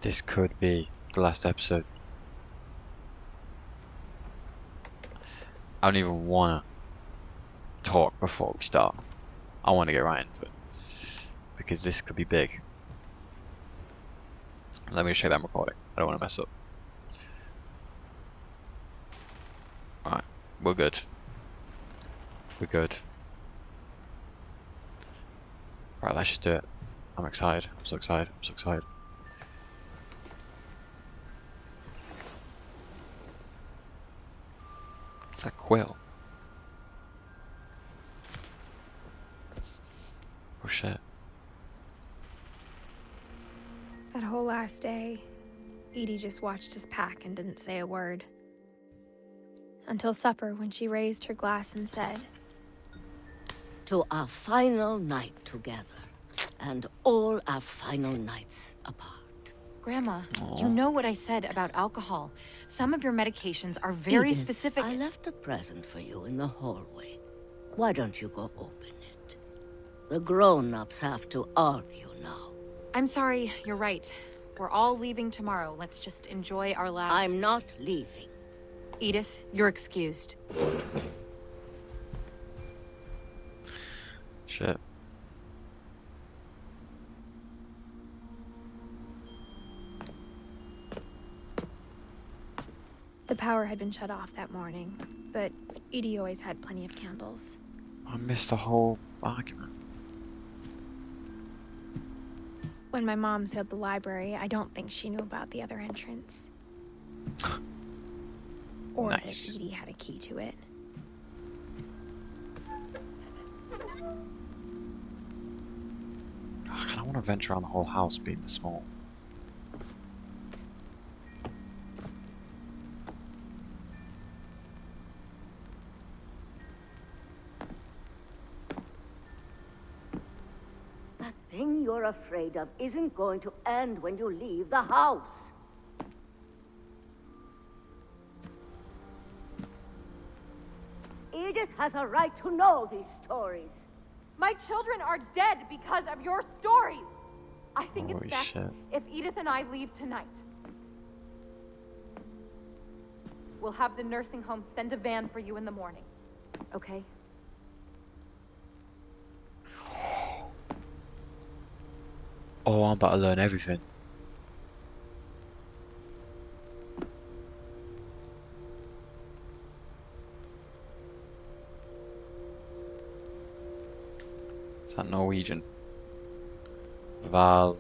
This could be the last episode. I don't even want to talk before we start. I want to get right into it. Because this could be big. Let me check that recording. I don't want to mess up. Alright, we're good. We're good. Right, let's just do it. I'm excited. I'm so excited. I'm so excited. It's a quill. Oh shit. That whole last day, Edie just watched us pack and didn't say a word. Until supper, when she raised her glass and said, "To our final night together, and all our final nights apart." Grandma, Aww. you know what I said about alcohol. Some of your medications are very Edith, specific. I left a present for you in the hallway. Why don't you go open it? The grown-ups have to argue now. I'm sorry, you're right. We're all leaving tomorrow. Let's just enjoy our last... I'm not leaving. Edith, you're excused. Shit. the power had been shut off that morning, but Edie always had plenty of candles. I missed the whole argument. When my mom sailed the library, I don't think she knew about the other entrance. Or Nice. that Edie had a key to it. I kind of want to venture around the whole house being this small. That thing you're afraid of isn't going to end when you leave the house. Edith has a right to know these stories. My children are dead because of your stories. I think Holy it's best shit. if Edith and I leave tonight. We'll have the nursing home send a van for you in the morning. Okay? Oh, I'm about to learn everything. Is that Norwegian? Valbull.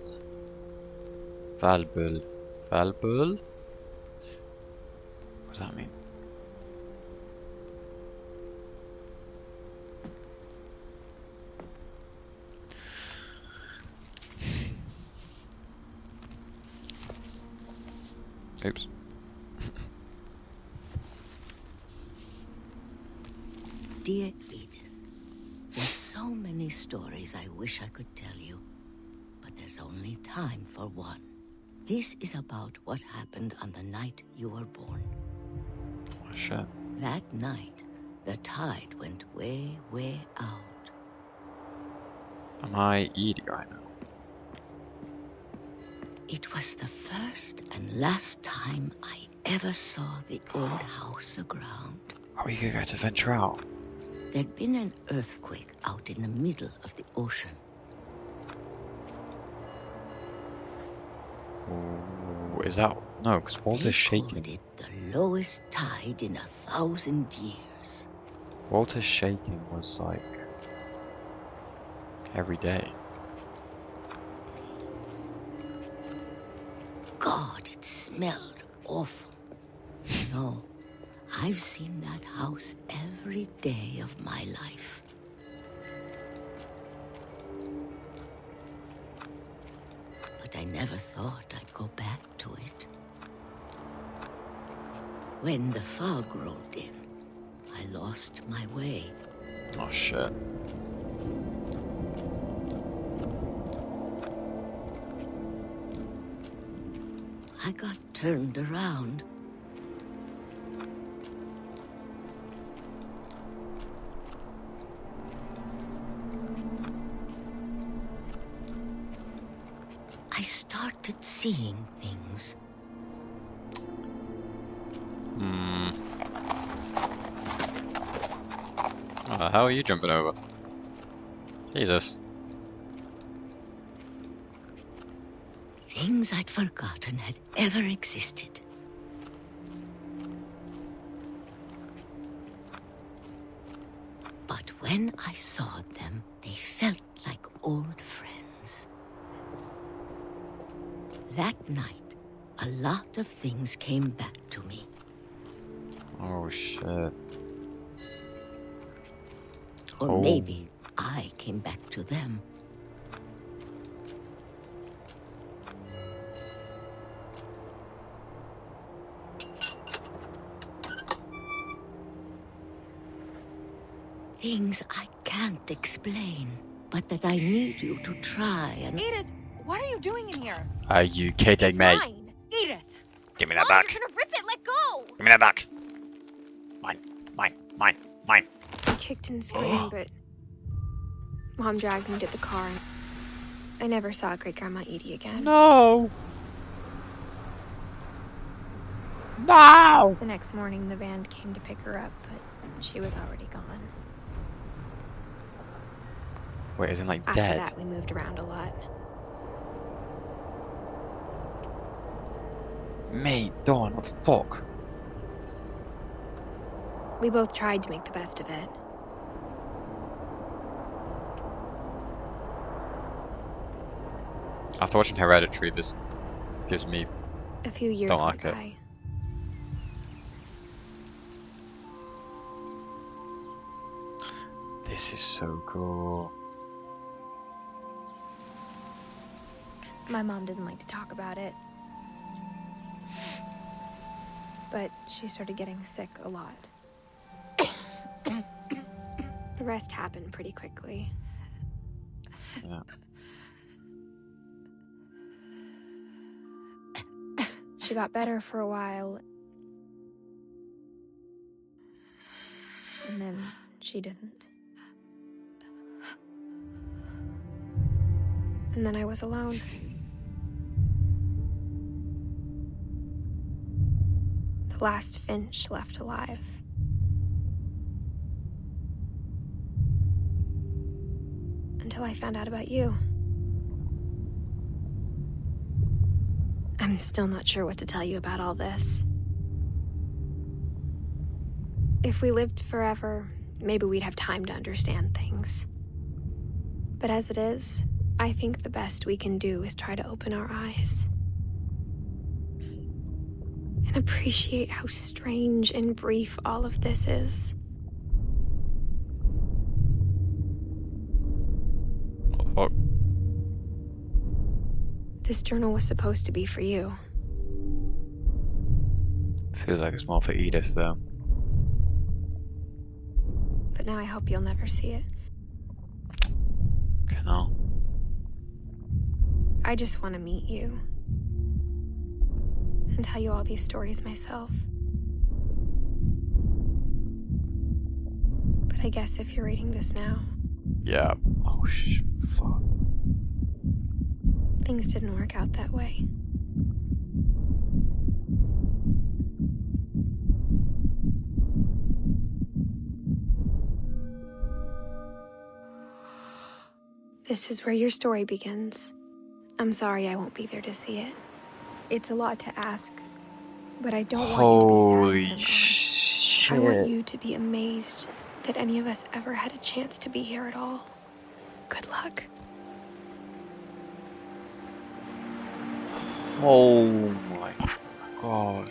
What does that mean? Oops. Dear Edith, there's so many stories I wish I could tell you, but there's only time for one. This is about what happened on the night you were born. Oh, shit. That night, the tide went way, way out. Am I Edie right now? It was the first and last time I ever saw the old house aground. Are we gonna get to venture out? There'd been an earthquake out in the middle of the ocean. Ooh, is that... No, because They Walter's shaking. called it the lowest tide in 1,000 years. Walter's shaking was like... every day. God, it smelled awful. No, I've seen that house every day of my life. But I never thought I'd go back to it. when the fog rolled in, I lost my way. Oh shit. I got turned around. I started seeing things. What the hell are you jumping over? Jesus. Things I'd forgotten had ever existed. But when I saw them, they felt like old friends. That night, a lot of things came back to me. Oh shit. Or Oh. maybe I came back to them. Things I can't explain, but that I need you to try and... Edith, what are you doing in here? Are you kidding It's me? mine. Edith! Give me that Mom, back. you're gonna rip it. Let go. Give me that back. Mine, mine, mine, mine. I kicked and screamed, but Mom dragged me to the car. And I never saw Great Grandma Edie again. No. No. The next morning, the van came to pick her up, but she was already gone. Wait, isn't like After dead? that, we moved around a lot. Mate, Dawn, what the fuck? We both tried to make the best of it. After watching Hereditary, this gives me... A few years Don't went like it. by. This is so cool. My mom didn't like to talk about it. But she started getting sick a lot. The rest happened pretty quickly. Yeah. She got better for a while. And then she didn't. And then I was alone. The last Finch left alive. Until I found out about you. I'm still not sure what to tell you about all this. If we lived forever, maybe we'd have time to understand things. But as it is, I think the best we can do is try to open our eyes. And appreciate how strange and brief all of this is. What the fuck? This journal was supposed to be for you. Feels like it's more for Edith, though. But now I hope you'll never see it. No. I just want to meet you. And tell you all these stories myself. But I guess if you're reading this now, Yeah. Oh, fuck. things didn't work out that way. This is where your story begins. I'm sorry I won't be there to see it. It's a lot to ask, but I don't want you to be sad Holy that I'm gone. shit. I want you to be amazed that any of us ever had a chance to be here at all. Good luck. Oh my god.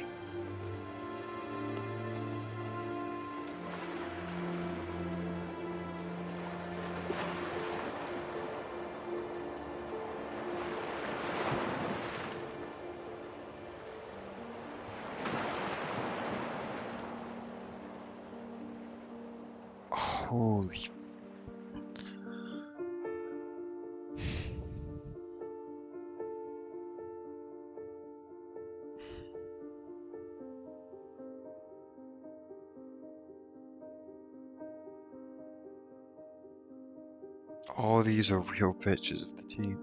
Holy. All these are real pictures of the team.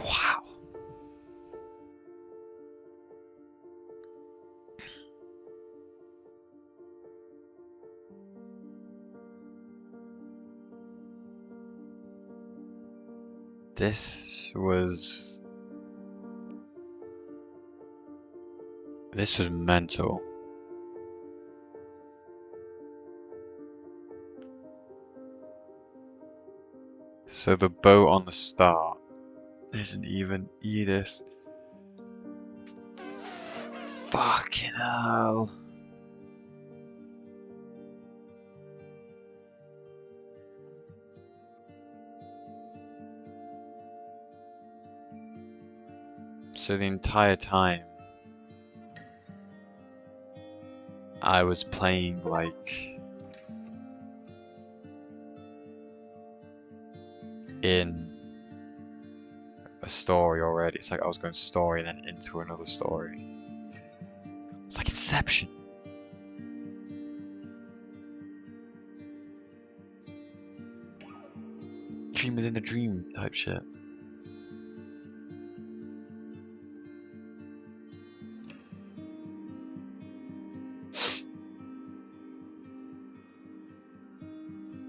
Wow. This was mental. So the boat on the start isn't even Edith. Fucking hell. So the entire time I was playing like in a story already. It's like I was going story and then into another story. It's like Inception. Dream within a dream type shit.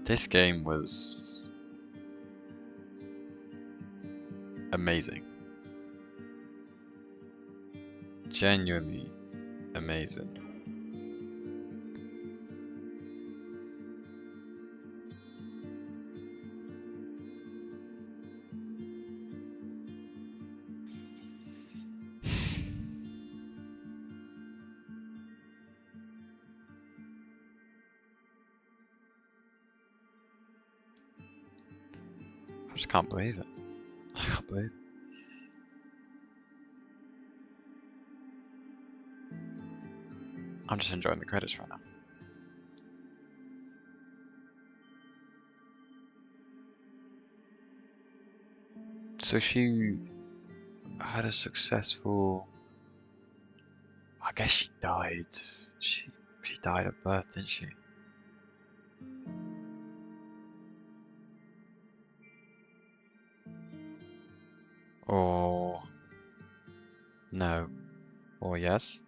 This game was amazing. Genuinely amazing. I just can't believe it. I can't believe it. I'm just enjoying the credits right now. So she had a successful... I guess she died. She died at birth, didn't she? Or... no. Or yes?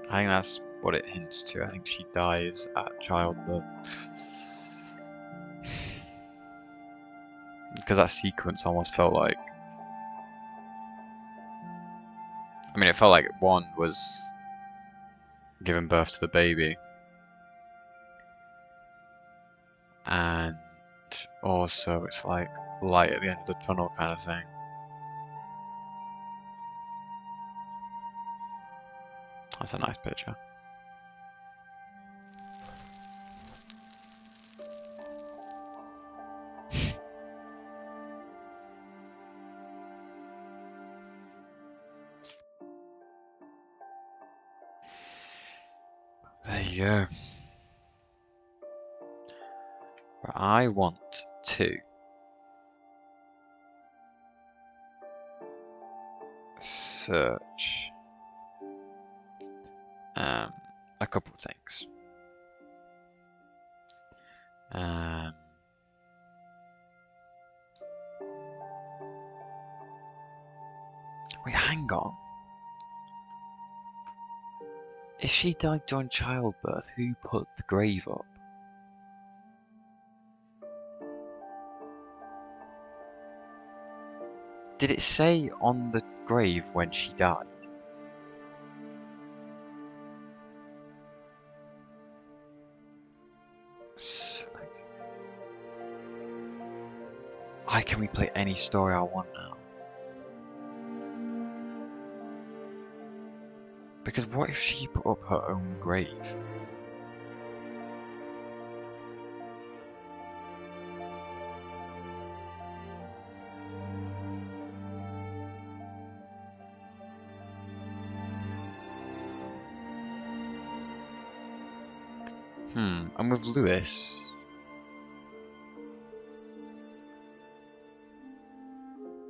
I think that's what it hints to. I think she dies at childbirth. Because that sequence almost felt like... I mean, it felt like one was giving birth to the baby. And also it's like light at the end of the tunnel kind of thing. That's a nice picture. There you go. But I want to search a couple of things. Wait, hang on. If she died during childbirth, who put the grave up? Did it say on the grave when she died? Select. I can replay any story I want now. Because what if she put up her own grave? And with Lewis,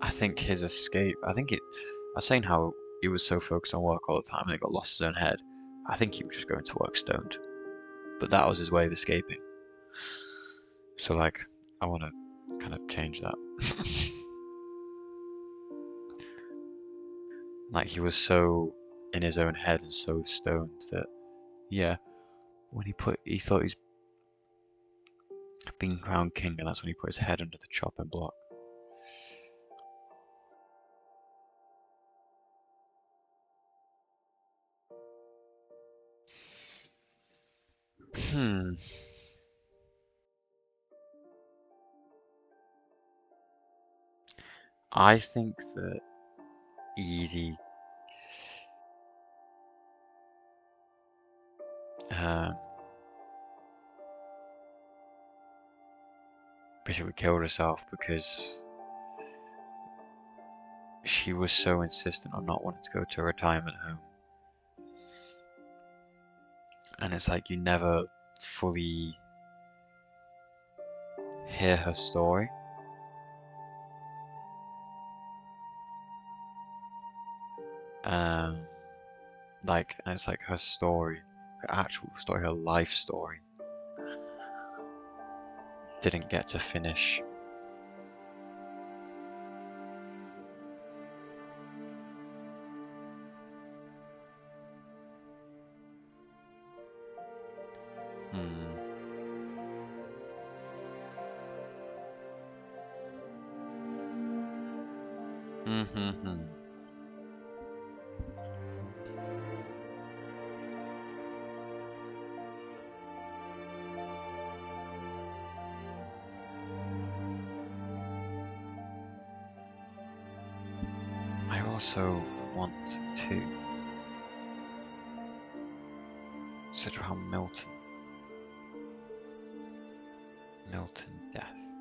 I think his escape, I was saying how he was so focused on work all the time and he got lost his own head. I think he was just going to work stoned. But that was his way of escaping. So like, I want to kind of change that. Like he was so in his own head and so stoned that, yeah, when he thought he's being crowned king, and that's when he put his head under the chopping block. I think that Edie basically killed herself because she was so insistent on not wanting to go to a retirement home. And it's like you never fully hear her story. And it's like her story, her actual story, her life story, didn't get to finish. I also want to consider how Milton death.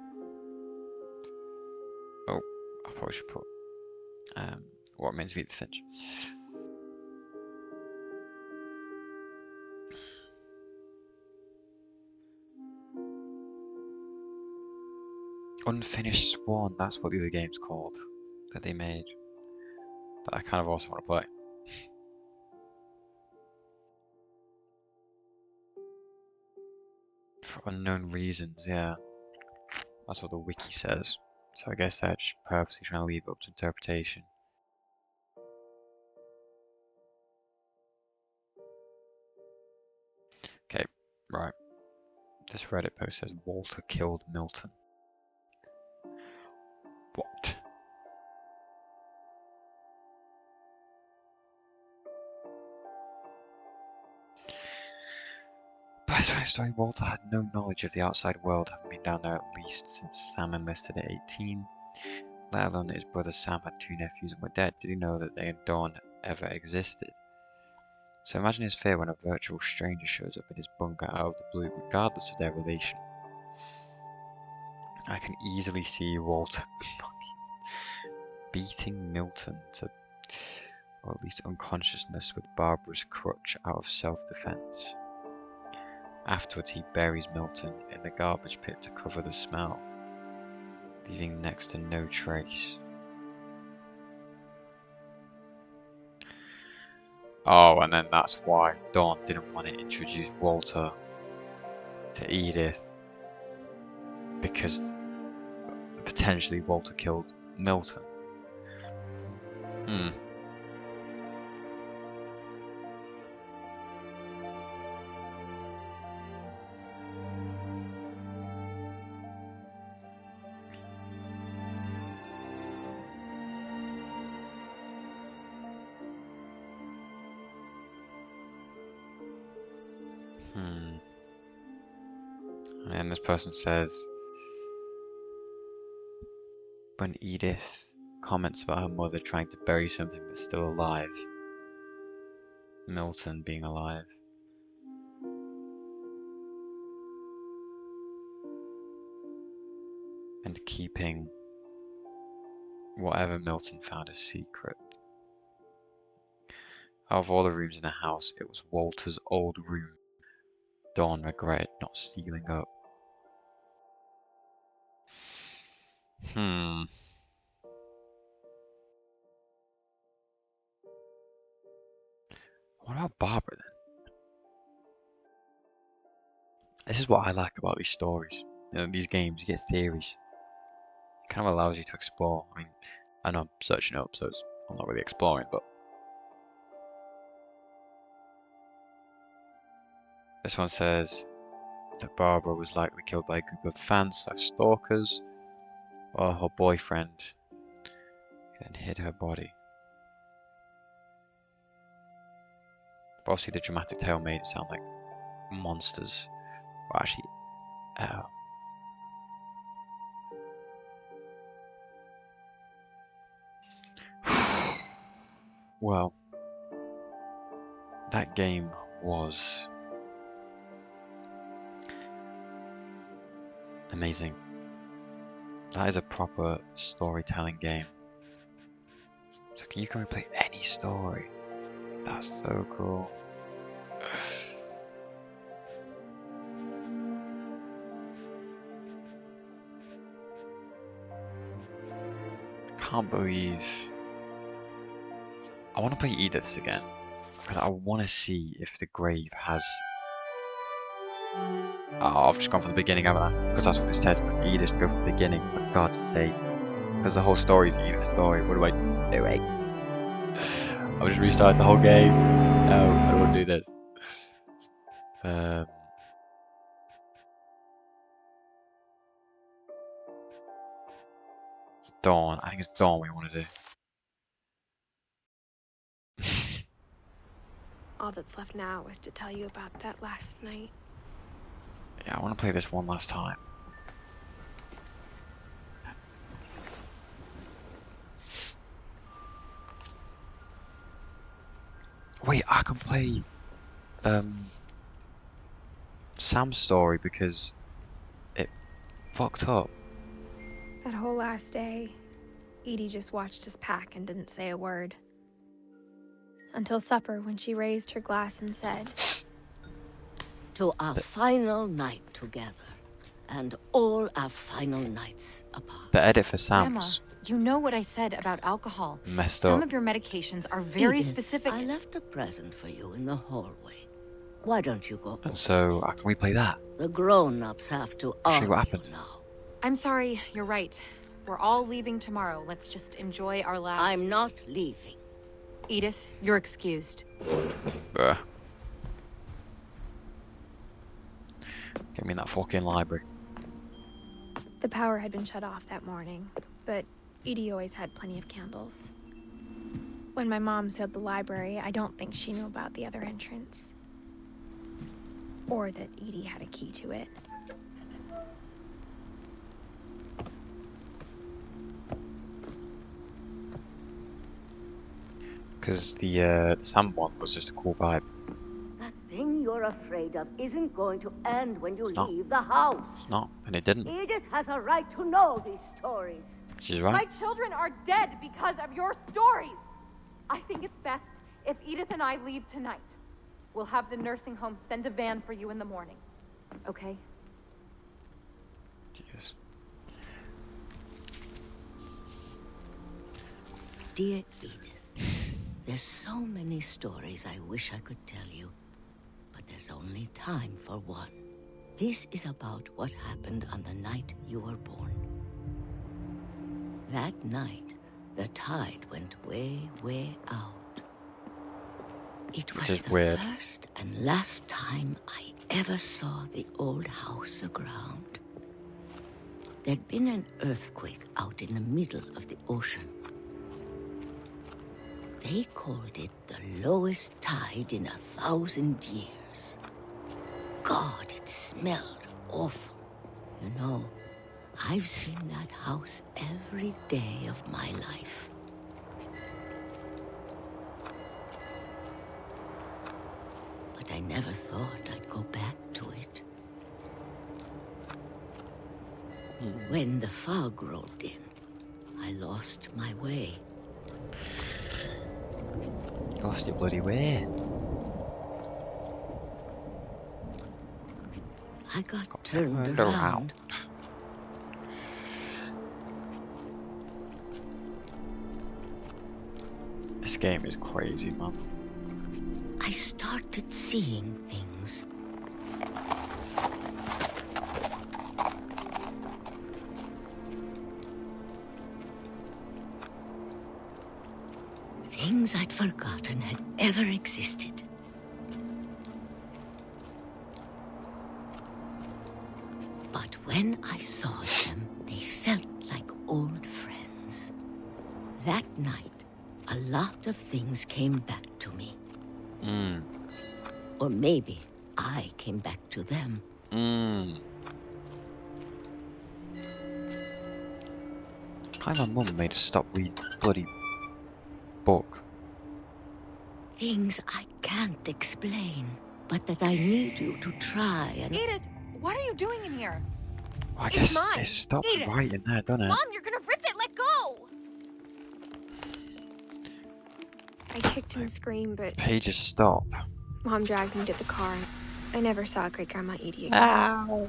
Oh, I probably should put what remains of Edith Finch. Unfinished Swan, that's what the other game's called that they made. But I kind of also want to play. For unknown reasons, yeah. That's what the wiki says. So I guess they're just purposely trying to leave it up to interpretation. Okay, right. This Reddit post says Walter killed Milton. What? By the way, story, Walter had no knowledge of the outside world, having been down there at least since Sam enlisted at 18, let alone that his brother Sam had 2 nephews and were dead. Did he know that they and Dawn ever existed? So imagine his fear when a virtual stranger shows up in his bunker out of the blue, regardless of their relation. I can easily see Walter beating Milton to, or at least unconsciousness, with Barbara's crutch out of self-defense. Afterwards, he buries Milton in the garbage pit to cover the smell, leaving next to no trace. Oh, and then that's why Dawn didn't want to introduce Walter to Edith, because potentially Walter killed Milton. And this person says, when Edith comments about her mother trying to bury something that's still alive, Milton being alive. And keeping whatever Milton found a secret. Out of all the rooms in the house, it was Walter's old room Dawn regretted not stealing up. What about Barbara then? This is what I like about these stories. You know, these games, you get theories. It kind of allows you to explore. I mean, I know I'm searching up, so I'm not really exploring, but this one says that Barbara was likely killed by a group of fans/stalkers, while her boyfriend then hid her body. But obviously the dramatic tale made it sound like monsters were actually well, that game was amazing. That is a proper storytelling game. So you can replay any story. That's so cool. Can't believe I want to play Edith's again because I want to see if the grave has. Oh, I've just gone from the beginning, haven't I? Because that's what it says. Edith to go from the beginning, for God's sake. Because the whole story is Edith's story. What do I do? Wait. I'll just restart the whole game. No, I don't want to do this. Dawn. I think it's Dawn we want to do. All that's left now is to tell you about that last night. Yeah, I want to play this one last time. Wait, I can play Sam's story because it fucked up. That whole last day, Edie just watched us pack and didn't say a word. Until supper, when she raised her glass and said, "To our final night together, and all our final nights apart." The edit for Grandma, Sam's you know what I said about alcohol. messed Some up. of your medications are very Edith, specific. I left a present for you in the hallway. Why don't you go? And so, can we play that? The grown-ups have to Show argue you what happened. now. I'm sorry, you're right. We're all leaving tomorrow. Let's just enjoy our last... I'm not leaving. Edith, you're excused. Bruh. Get me in that fucking library. the power had been shut off that morning, but Edie always had plenty of candles. When my mom sealed the library, I don't think she knew about the other entrance. Or that Edie had a key to it. Because the Sam one was just a cool vibe. That thing you're afraid of isn't going to end when you It's not. leave the house. It's not, and it didn't. Edith has a right to know these stories. She's My right. children are dead because of your stories. I think it's best if Edith and I leave tonight. We'll have the nursing home send a van for you in the morning. Okay? Jesus. Dear Edith, there's so many stories I wish I could tell you, but there's only time for one. This is about what happened on the night you were born. That night, the tide went way, way out. It was is the weird. first and last time I ever saw the old house aground. There'd been an earthquake out in the middle of the ocean. They called it the lowest tide in 1,000 years. God, it smelled awful. You know, I've seen that house every day of my life. But I never thought I'd go back to it. When the fog rolled in, I lost my way. You lost your bloody way. I got turned around. This game is crazy, man. I started seeing things. Things I'd forgotten had ever existed. But when I saw them, they felt like old friends. That night, a lot of things came back to me. Or maybe I came back to them. Why my mum made us stop reading bloody book? Things I can't explain, but that I need you to try and... Edith, what are you doing in here? Well, I It's guess mine. it stops Edith. right in there, doesn't it? Mom, you're gonna rip it! Let go! I kicked and screamed, but Pages stop. Mom dragged me to the car. I never saw Great Grandma Edie again. Ow!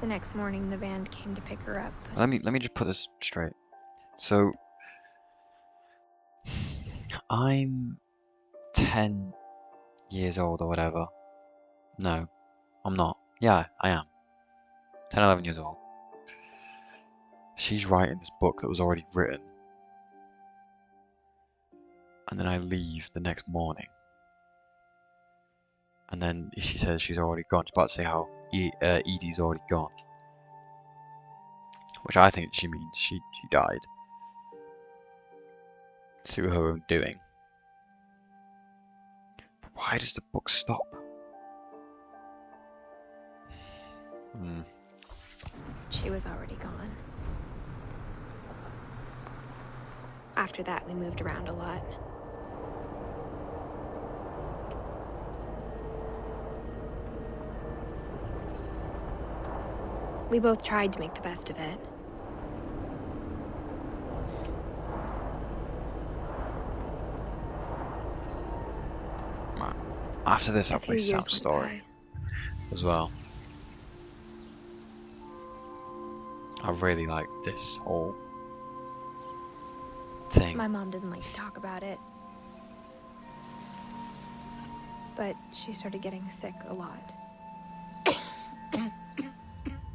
The next morning, the van came to pick her up. Let me just put this straight. So I'm 10 years old or whatever. No, I'm not. Yeah, I am. 10, 11 years old. She's writing this book that was already written. And then I leave the next morning. And then she says she's already gone. She's about to say how Edie's already gone. Which I think she means she died. Through her own doing. But why does the book stop? She was already gone. After that, we moved around a lot. We both tried to make the best of it. After this, I'll A few play years Sam's went story by. as well. I really like this whole thing. My mom didn't like to talk about it. But she started getting sick a lot.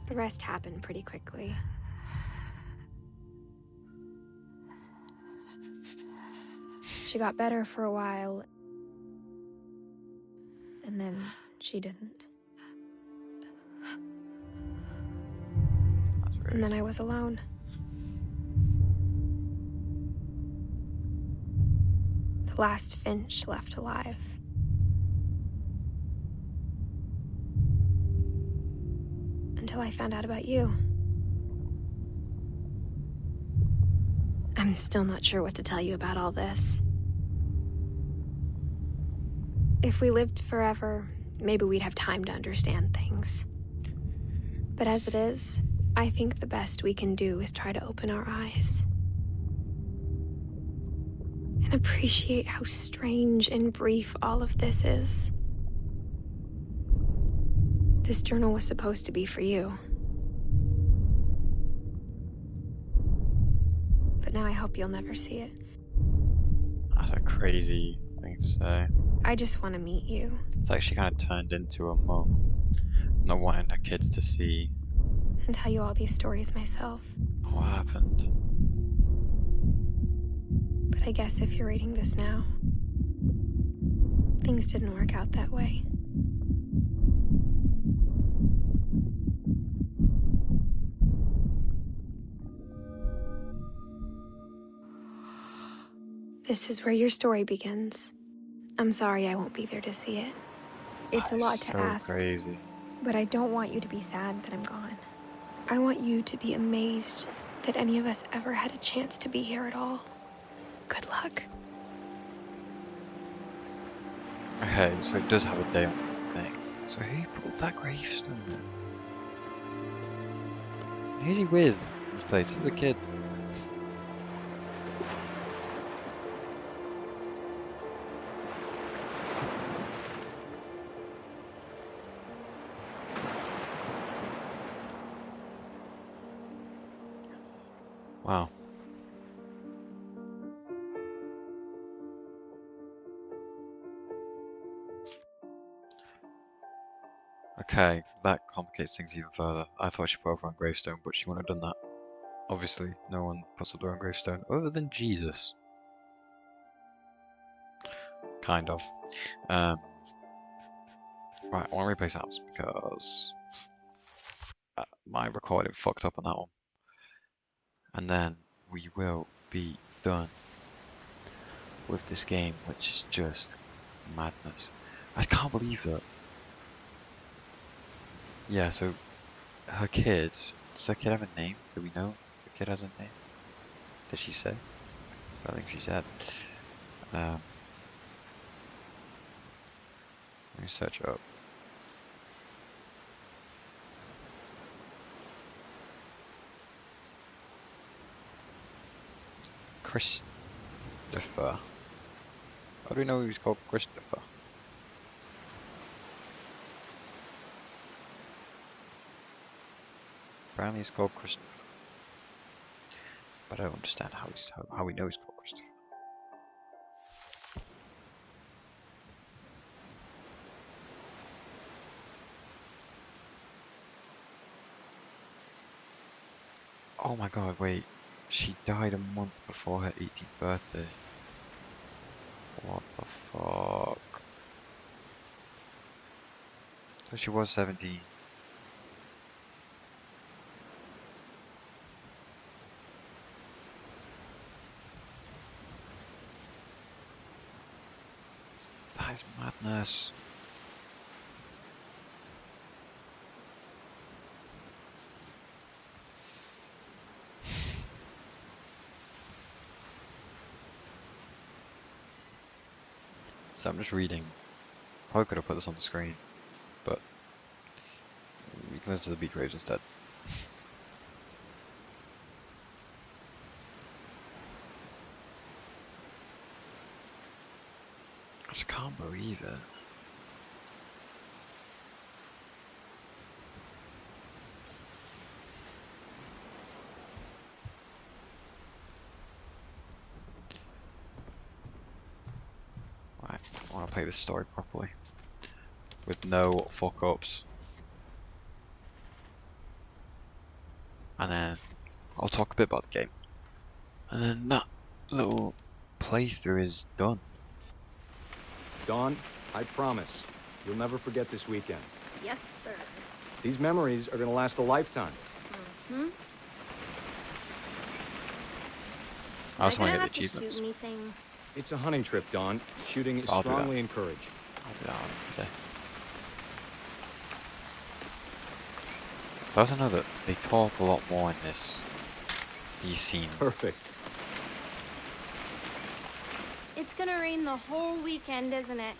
The rest happened pretty quickly. She got better for a while, and then she didn't. That's really And then I was alone. The last Finch left alive. Until I found out about you. I'm still not sure what to tell you about all this. If we lived forever, maybe we'd have time to understand things. But as it is, I think the best we can do is try to open our eyes. And appreciate how strange and brief all of this is. This journal was supposed to be for you. But now I hope you'll never see it. That's a crazy thing to say. I just want to meet you. It's like she kind of turned into a mum, not wanting her kids to see And tell you all these stories myself. what happened. But I guess if you're reading this now, things didn't work out that way. This is where your story begins. I'm sorry I won't be there to see it. It's a lot to so ask, crazy. but I don't want you to be sad that I'm gone. I want you to be amazed that any of us ever had a chance to be here at all. Good luck. Okay, so it does have a day on the thing. So who put that gravestone there? Who's he with? This place as a kid. Wow. Okay, that complicates things even further. I thought she put over on gravestone, but she wouldn't have done that. Obviously, no one puts up their own gravestone other than Jesus. Kind of. Right, I want to replace apps because my recording fucked up on that one. And then we will be done with this game, which is just madness. I can't believe that. Yeah, so her kid, does her kid have a name? Do we know the kid has a name? Did she say? I don't think she said. Let me search it up. Christopher. How do we know he was called Christopher? Apparently he's called Christopher. But I don't understand how we know he's called Christopher. Oh my god, wait. She died a month before her 18th birthday. What the fuck? So she was 17. That is madness. So I'm just reading. Probably could have put this on the screen, but we can listen to the beat waves instead. I just can't believe it. Right, I want to play this story properly. With no fuck-ups. And then I'll talk a bit about the game. And then that little playthrough is done. Dawn, I promise, you'll never forget this weekend. Yes, sir. These memories are gonna last a lifetime. Hmm? I also want to get the achievements. anything? It's a hunting trip, Dawn. Shooting is I'll do that. strongly encouraged. I'll do that one today. So I also know that they talk a lot more in these scenes. Perfect. It's gonna rain the whole weekend, isn't it?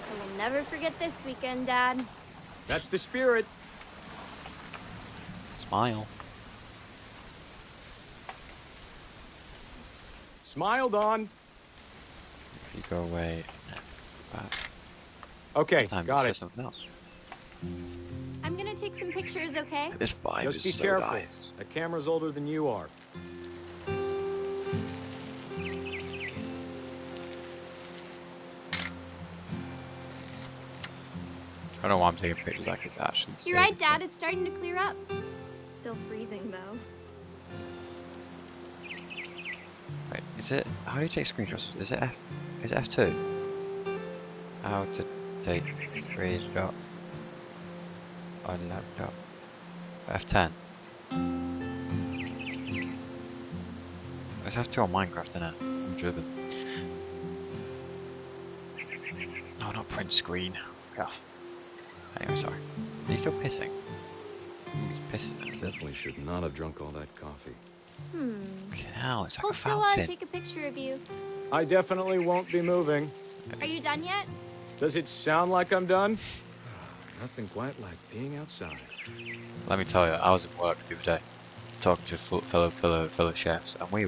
I will never forget this weekend, Dad. That's the spirit. Smile. Smile, Dawn. If you go away and then back. Okay, Time got to say it. something else. I'm gonna take some pictures, okay? This vibe Just is be so careful. nice. That camera's older than you are. I don't know why I'm taking pictures like it's actually You're right, saving Dad. things. It's starting to clear up. Still freezing, though. Wait, is it? How do you take screenshots? Is it F? Is it F2? How to take screenshot on laptop? F10. It's F2 on Minecraft, isn't it? I'm driven. print screen. God. Anyway, sorry. Are you still pissing? Ooh, he's pissing. Definitely should not have drunk all that coffee. Fucking hell, it's like Hold a still while I fountain. take a picture of you. I definitely won't be moving. Are you done yet? Does it sound like I'm done? Nothing quite like being outside. Let me tell you, I was at work the other day, talking to fellow chefs, and we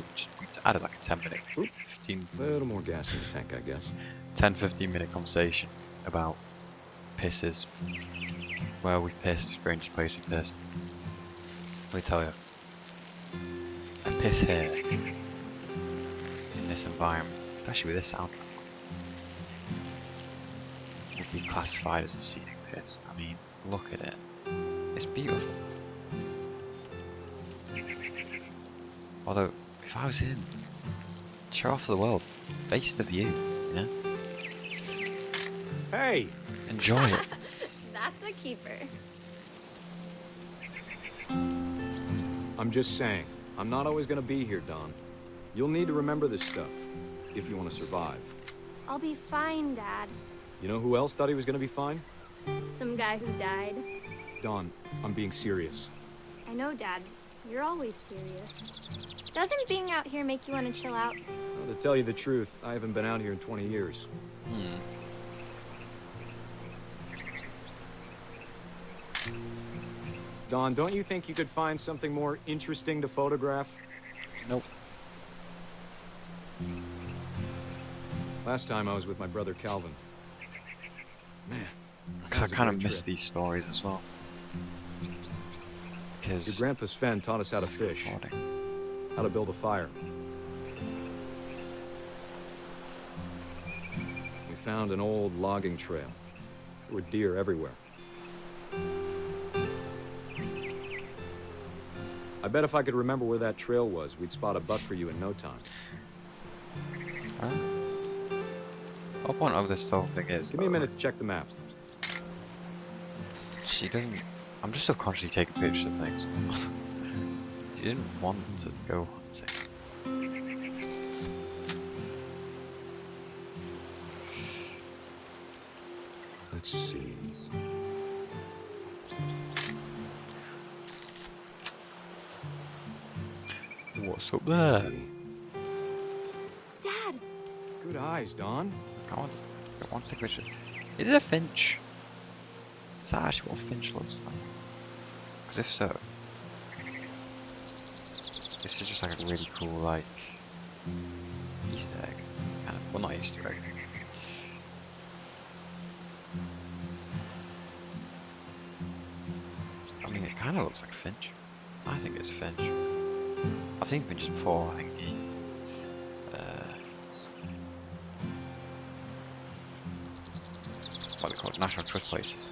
added like a 10-minute, 15, A little more gas in the tank, I guess. 10-15 minute conversation about pisses, where we pissed, strangest place we pissed. Let me tell you, a piss here, in this environment, especially with this soundtrack, would be classified as a scenic piss. I mean, look at it. It's beautiful. Although, if I was in, show off to the world, face the view, you know? Hey! Enjoy it. That's a keeper. I'm just saying, I'm not always gonna be here, Don. You'll need to remember this stuff, if you want to survive. I'll be fine, Dad. You know who else thought he was gonna be fine? Some guy who died. Don, I'm being serious. I know, Dad. You're always serious. Doesn't being out here make you want to chill out? Well, to tell you the truth, I haven't been out here in 20 years. Don, don't you think you could find something more interesting to photograph? Nope. Last time I was with my brother Calvin. Man, Because I kind of miss these stories as well. Your Because grandpa's Fen taught us how to fish, how to build a fire. We found an old logging trail. There were deer everywhere. I bet if I could remember where that trail was, we'd spot a buck for you in no time. the point of this whole thing is, Give me a minute to check the map. she doesn't. I'm just subconsciously taking pictures of things. She didn't want to go hunting. Let's see. What's up there? Dad! Good eyes, Don. I want to take pictures. Is it a finch? Is that actually what a finch looks like? Because if so, this is just like a really cool, like, Easter egg. Kind of, well, not Easter egg. I mean, it kind of looks like a finch. I think it's a finch. I've seen finches before. I think what they call it, National Trust places.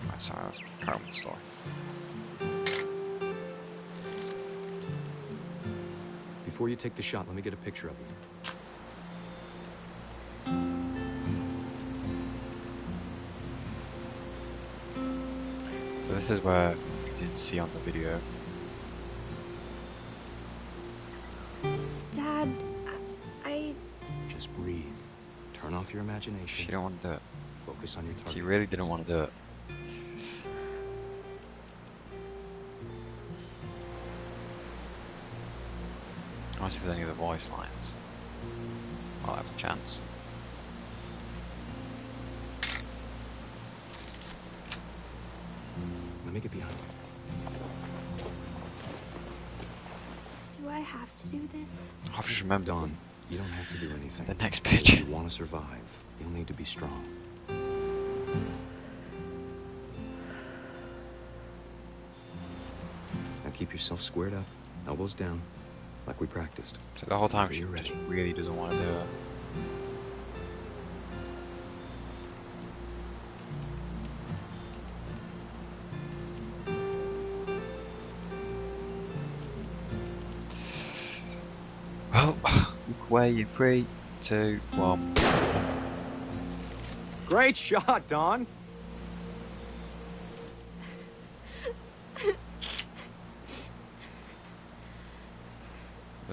Right, sorry, let's carry on with the story. Before you take the shot, let me get a picture of you. So this is where we didn't see on the video. Dad, I... Just breathe. Turn off your imagination. She didn't want to do it. Focus on your target. She really didn't want to do it. I want to see if there's any other voice lines. I'll have a chance. Let me get behind you. Do I have to do this? I've just remembered Don, you don't have to do anything. the next If picture. you want to survive, you'll need to be strong. Now keep yourself squared up, elbows down, like we practiced. So the whole time Until she you're just ready. really doesn't want to do it. Well, look away in 3, 2, 1. Great shot, Don!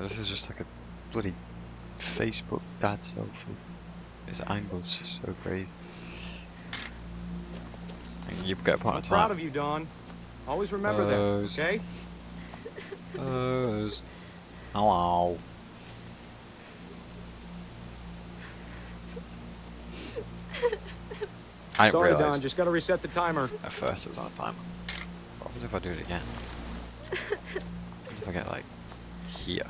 This is just like a bloody Facebook dad selfie. This angle's just so crazy. And you get a point I'm of time. proud of you, Dawn. Always remember that, okay? Hello. I didn't Sorry, realise Dawn, just gotta reset the timer. at first it was on a timer. What happens if I do it again? What happens if I get like here?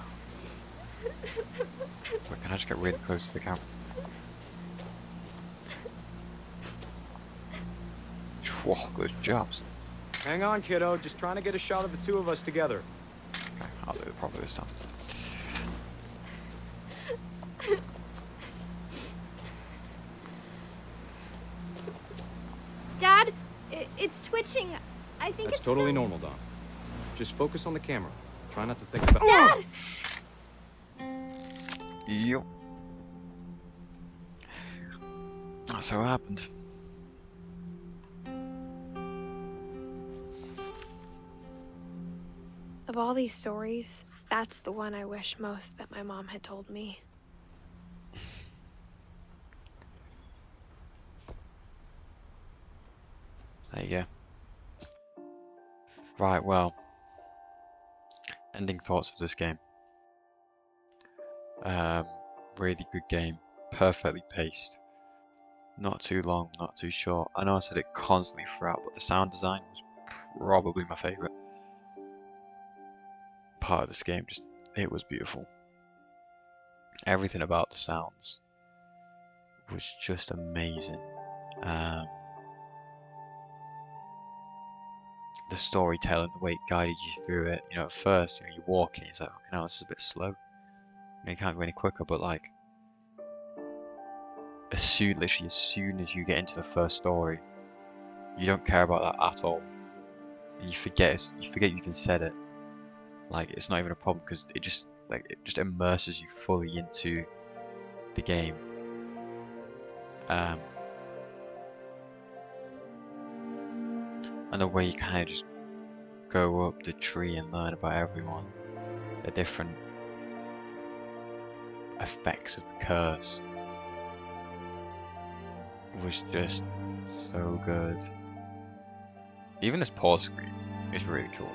Wait, can I just get really close to the camera? Whoa, those jobs. Hang on, kiddo. Just trying to get a shot of the two of us together. Okay, I'll do it properly this time. Dad, it's twitching. I think That's it's totally some- normal, Dawn. Just focus on the camera. Try not to think about. Dad! Yep. That's how it happened. Of all these stories, that's the one I wish most that my mom had told me. There you go. Right, well. Ending thoughts of this game. Really good game. Perfectly paced. Not too long, not too short. I know I said it constantly throughout, but the sound design was probably my favourite part of this game. Just, it was beautiful. Everything about the sounds was just amazing. The storytelling, the way it guided you through it. You know, at first, you're walking, it's like, okay, now this is a bit slow. You can't go any quicker, but like, literally as soon as you get into the first story, you don't care about that at all, and you forget you even said it. Like, it's not even a problem because it just immerses you fully into the game. And the way you kind of just go up the tree and learn about everyone, the different effects of the curse, was just so good. Even this pause screen is really cool.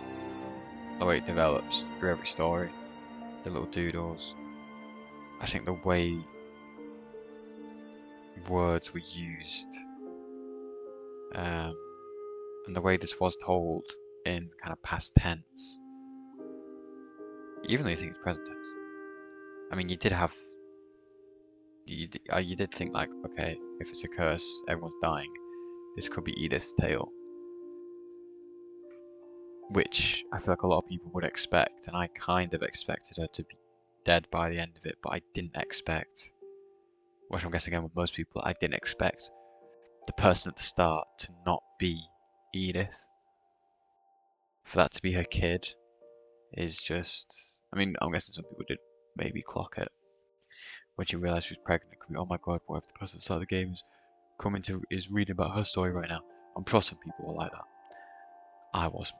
The way it develops through every story, the little doodles. I think the way words were used, and the way this was told in kind of past tense, even though you think it's present tense. I mean, you did think like, okay, if it's a curse, everyone's dying. This could be Edith's tale, which I feel like a lot of people would expect, and I kind of expected her to be dead by the end of it, but I didn't expect, which I'm guessing again with most people, I didn't expect the person at the start to not be Edith. For that to be her kid is just, I mean, I'm guessing some people did maybe clock it. When she realised she was pregnant, could be, oh my god, what if the person at the start of the game is reading about her story right now? I'm sure some people were like that. I wasn't.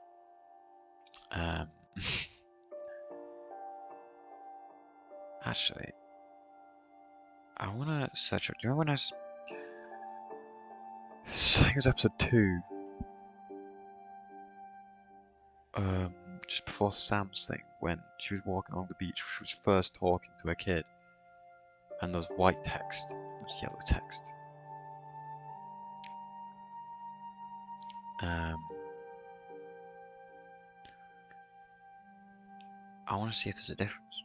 Actually, I wanna search up. Do you remember when I think it was episode 2? Just before Sam's thing, when she was walking along the beach, she was first talking to her kid, and there was white text, there was yellow text. I want to see if there's a difference.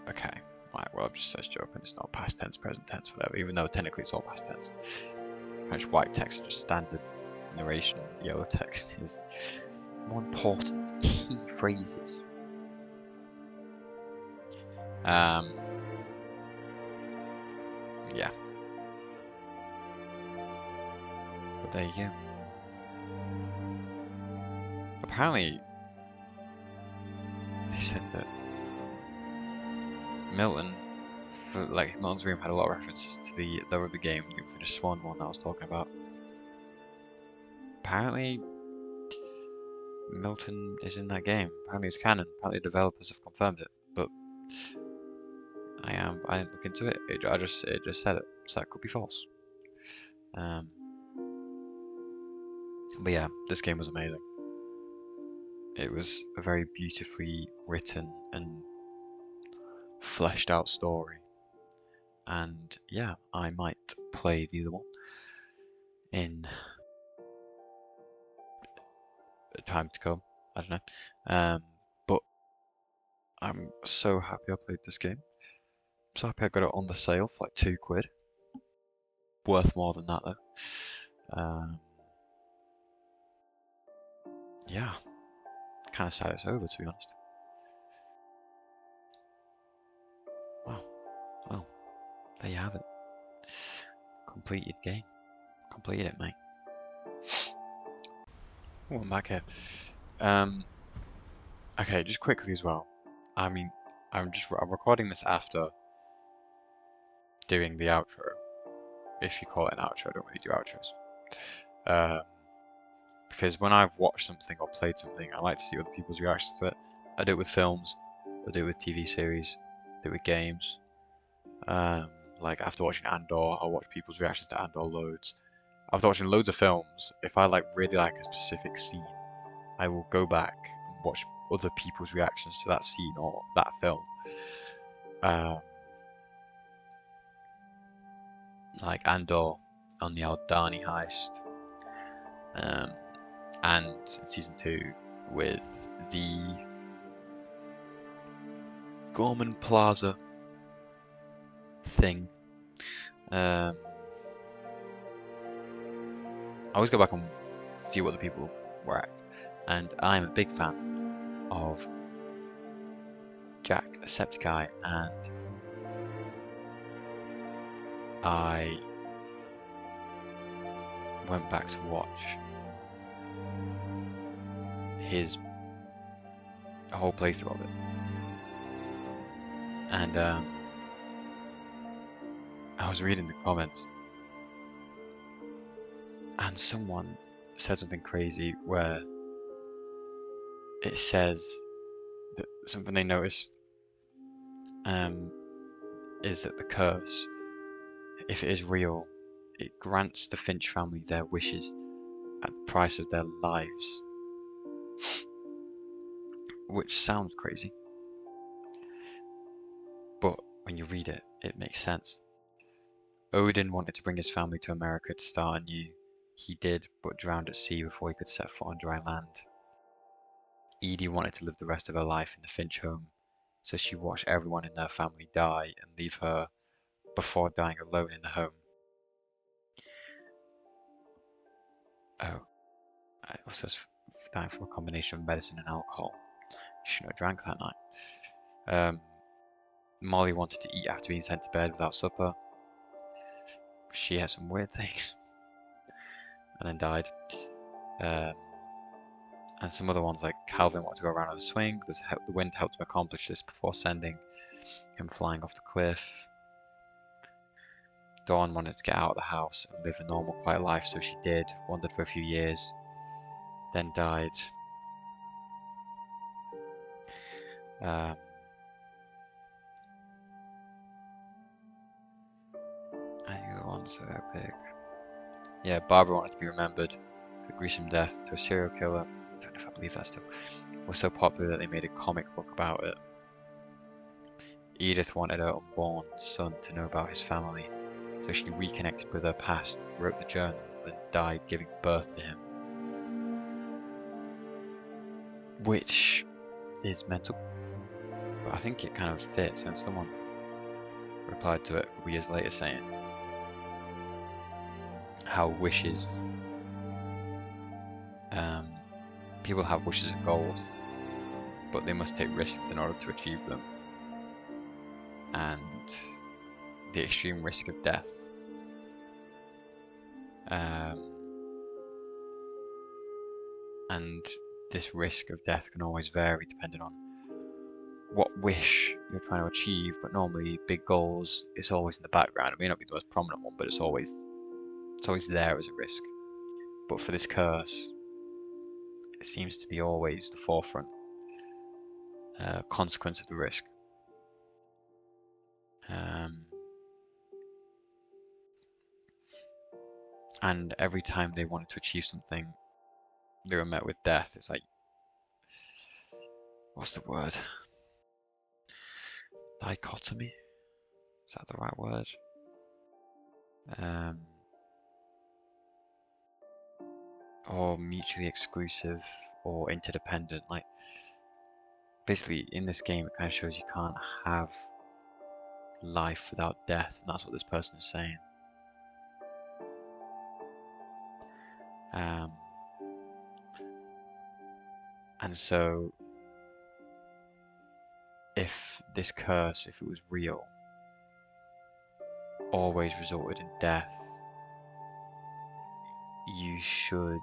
Okay, right, well I've just searched it up and it's not past tense, present tense, whatever, even though technically it's all past tense. French white text, just standard narration, yellow text is more important key phrases. Yeah. But there you go. Apparently, they said that Milton for, like, Milton's Room had a lot of references to the other game, the Unfinished Swan one that I was talking about. Apparently, Milton is in that game. Apparently it's canon. Apparently the developers have confirmed it. But I didn't look into it. It just said it, so that could be false. But yeah, this game was amazing. It was a very beautifully written and fleshed out story. And yeah, I might play the other one in time to come. I don't know. But I'm so happy I played this game. I'm so happy I got it on the sale for like £2. Worth more than that though. Yeah, kind of sad it's over, to be honest. Wow. Well, there you have it. Completed game. Completed it, mate. Oh, I'm back here. Okay, just quickly as well. I mean, I'm recording this after doing the outro. If you call it an outro, I don't really do outros. Because when I've watched something or played something, I like to see other people's reactions to it. I do it with films, I do it with TV series, I do it with games. Like after watching Andor, I'll watch people's reactions to Andor loads. After watching loads of films, if I really like a specific scene, I will go back and watch other people's reactions to that scene or that film. Like Andor on the Aldani heist. And in Season 2 with the Gorman Plaza thing. I always go back and see what the people were at. And I'm a big fan of Jack Decepticeye, and I went back to watch his whole playthrough of it. And I was reading the comments, and someone said something crazy where it says that something they noticed is that the curse, if it is real, it grants the Finch family their wishes at the price of their lives. Which sounds crazy, but when you read it, it makes sense. Odin wanted to bring his family to America to start anew. He did, but drowned at sea before he could set foot on dry land. Edie wanted to live the rest of her life in the Finch home, so she watched everyone in their family die and leave her before dying alone in the home. Oh, it also says dying from a combination of medicine and alcohol. She shouldn't have drank that night. Molly wanted to eat after being sent to bed without supper. She had some weird things. And then died. And some other ones, like Calvin wanted to go around on a swing. The wind helped him accomplish this before sending him flying off the cliff. Dawn wanted to get out of the house and live a normal, quiet life, so she did. Wandered for a few years, then died. Any other ones that are big? Yeah, Barbara wanted to be remembered. Her gruesome death to a serial killer. I don't know if I believe that still. Was so popular that they made a comic book about it. Edith wanted her unborn son to know about his family, so she reconnected with her past, wrote the journal, then died giving birth to him. Which is mental, but I think it kind of fits, and someone replied to it a couple years later saying how wishes, people have wishes and goals, but they must take risks in order to achieve them. And the extreme risk of death. And this risk of death can always vary depending on what wish you're trying to achieve, but normally big goals, it's always in the background. It may not be the most prominent one, but it's always there as a risk. But for this curse, it seems to be always the forefront consequence of the risk. And every time they wanted to achieve something, they were met with death. It's like, what's the word? Dichotomy? Is that the right word? Or mutually exclusive or interdependent. Like, basically, in this game, it kind of shows you can't have life without death, and that's what this person is saying. And so, if this curse, if it was real, always resulted in death, you should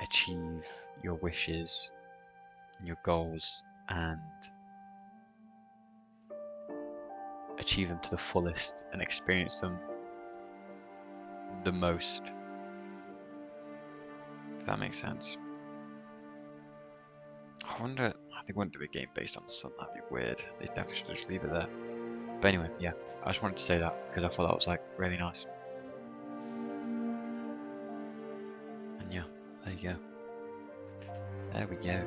achieve your wishes and your goals and achieve them to the fullest and experience them the most. If that makes sense. I wonder, they wouldn't do a game based on the sun, that'd be weird. They definitely should just leave it there. But anyway, yeah, I just wanted to say that because I thought that was like really nice. And yeah, there you go. There we go.